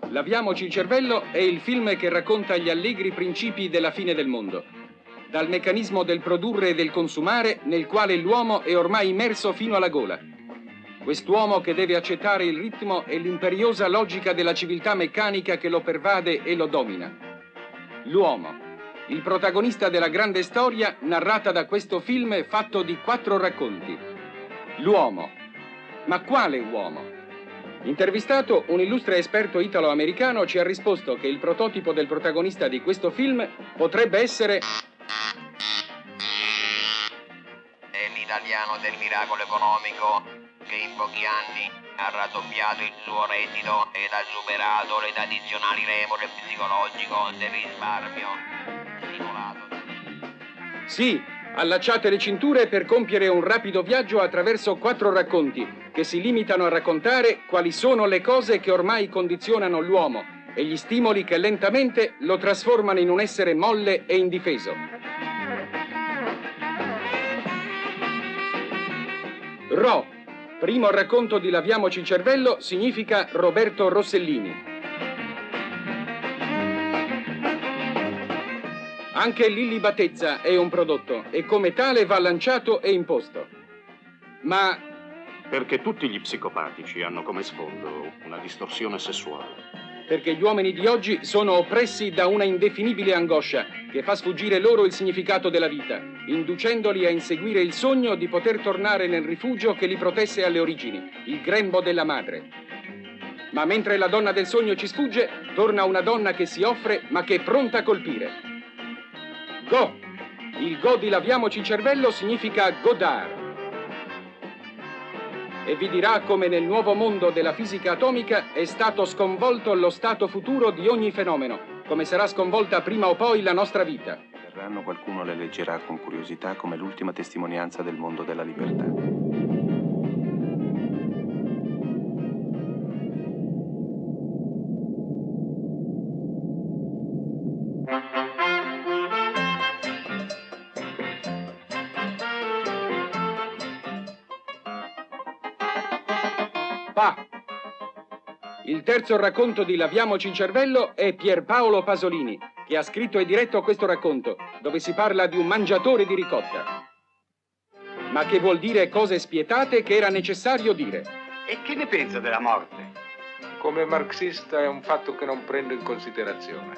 Laviamoci il cervello è il film che racconta gli allegri principi della fine del mondo. Dal meccanismo del produrre e del consumare nel quale l'uomo è ormai immerso fino alla gola. Quest'uomo che deve accettare il ritmo e l'imperiosa logica della civiltà meccanica che lo pervade e lo domina. L'uomo, il protagonista della grande storia narrata da questo film fatto di 4 racconti. L'uomo. Ma quale uomo? Intervistato, un illustre esperto italo-americano ci ha risposto che il prototipo del protagonista di questo film potrebbe essere... È l'italiano del miracolo economico che in pochi anni ha raddoppiato il suo reddito ed ha superato le tradizionali remore psicologico del risparmio. Simulato. Sì, allacciate le cinture per compiere un rapido viaggio attraverso 4 racconti che si limitano a raccontare quali sono le cose che ormai condizionano l'uomo e gli stimoli che lentamente lo trasformano in un essere molle e indifeso. Ro, primo racconto di Laviamoci il cervello, significa Roberto Rossellini. Anche l'illibatezza è un prodotto e come tale va lanciato e imposto. Ma... Perché tutti gli psicopatici hanno come sfondo una distorsione sessuale. Perché gli uomini di oggi sono oppressi da una indefinibile angoscia che fa sfuggire loro il significato della vita, inducendoli a inseguire il sogno di poter tornare nel rifugio che li protesse alle origini, il grembo della madre. Ma mentre la donna del sogno ci sfugge, torna una donna che si offre ma che è pronta a colpire. Go! Il go di Laviamoci il cervello significa Godard. E vi dirà come nel nuovo mondo della fisica atomica è stato sconvolto lo stato futuro di ogni fenomeno, come sarà sconvolta prima o poi la nostra vita. Verranno, qualcuno le leggerà con curiosità come l'ultima testimonianza del mondo della libertà. Il terzo racconto di Laviamoci il cervello è Pierpaolo Pasolini, che ha scritto e diretto questo racconto, dove si parla di un mangiatore di ricotta. Ma che vuol dire cose spietate che era necessario dire. E che ne pensa della morte? Come marxista è un fatto che non prendo in considerazione.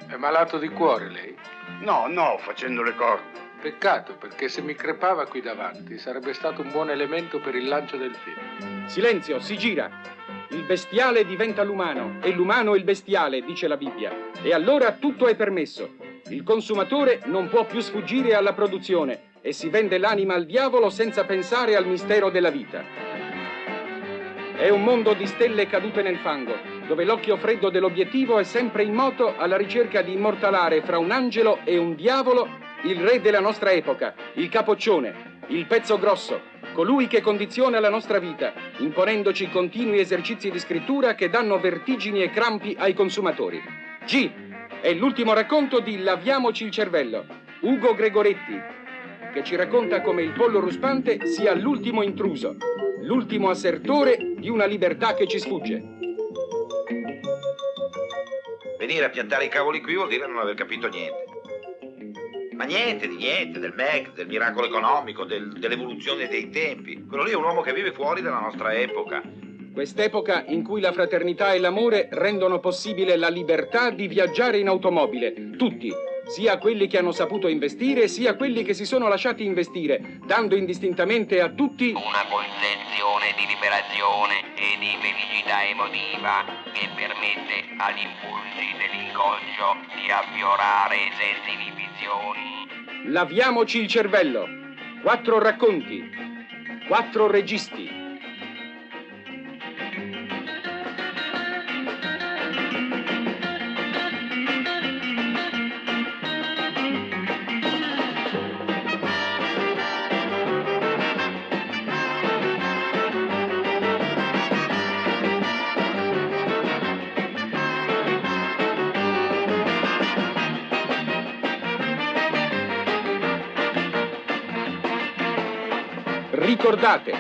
È malato di cuore lei? No, facendo le corna. Peccato, perché se mi crepava qui davanti sarebbe stato un buon elemento per il lancio del film. Silenzio, si gira. Il bestiale diventa l'umano e l'umano il bestiale, dice la Bibbia. E allora tutto è permesso. Il consumatore non può più sfuggire alla produzione e si vende l'anima al diavolo senza pensare al mistero della vita. È un mondo di stelle cadute nel fango, dove l'occhio freddo dell'obiettivo è sempre in moto alla ricerca di immortalare fra un angelo e un diavolo il re della nostra epoca, il capoccione, il pezzo grosso, colui che condiziona la nostra vita, imponendoci continui esercizi di scrittura che danno vertigini e crampi ai consumatori. G è l'ultimo racconto di Laviamoci il cervello, Ugo Gregoretti, che ci racconta come il pollo ruspante sia l'ultimo intruso, l'ultimo assertore di una libertà che ci sfugge. Venire a piantare i cavoli qui vuol dire non aver capito niente. Ma niente, del MEC, del miracolo economico, dell'evoluzione dei tempi. Quello lì è un uomo che vive fuori dalla nostra epoca. Quest'epoca in cui la fraternità e l'amore rendono possibile la libertà di viaggiare in automobile. Tutti, sia quelli che hanno saputo investire, sia quelli che si sono lasciati investire, dando indistintamente a tutti una concezione di liberazione e di felicità emotiva che permette agli impulsi dell'inconscio di affiorare sensibili visioni. Laviamoci il cervello. 4 racconti, 4 registi. Ricordate,